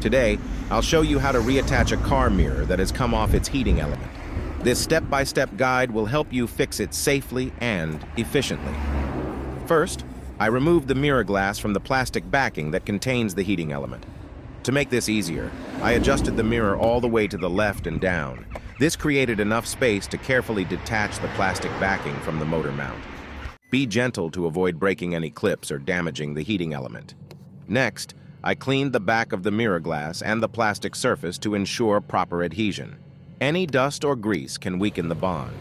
Today, I'll show you how to reattach a car mirror that has come off its heating element. This step-by-step guide will help you fix it safely and efficiently. First, I removed the mirror glass from the plastic backing that contains the heating element. To make this easier, I adjusted the mirror all the way to the left and down. This created enough space to carefully detach the plastic backing from the motor mount. Be gentle to avoid breaking any clips or damaging the heating element. Next, I cleaned the back of the mirror glass and the plastic surface to ensure proper adhesion. Any dust or grease can weaken the bond.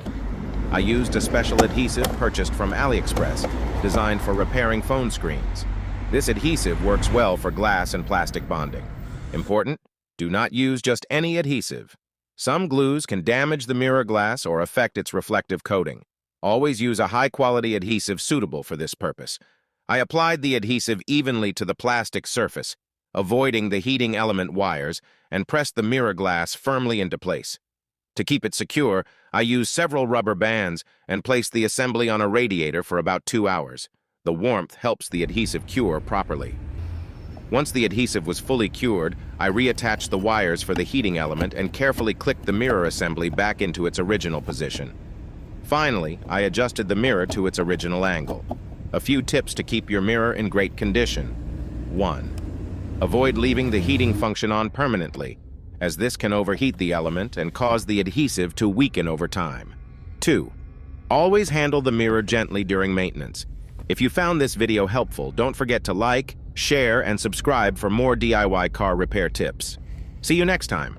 I used a special adhesive purchased from AliExpress, designed for repairing phone screens. This adhesive works well for glass and plastic bonding. Important, do not use just any adhesive. Some glues can damage the mirror glass or affect its reflective coating. Always use a high-quality adhesive suitable for this purpose. I applied the adhesive evenly to the plastic surface, avoiding the heating element wires, and pressed the mirror glass firmly into place. To keep it secure, I used several rubber bands and placed the assembly on a radiator for about 2 hours. The warmth helps the adhesive cure properly. Once the adhesive was fully cured, I reattached the wires for the heating element and carefully clicked the mirror assembly back into its original position. Finally, I adjusted the mirror to its original angle. A few tips to keep your mirror in great condition. 1. Avoid leaving the heating function on permanently, as this can overheat the element and cause the adhesive to weaken over time. 2. Always handle the mirror gently during maintenance. If you found this video helpful, don't forget to like, share, and subscribe for more DIY car repair tips. See you next time.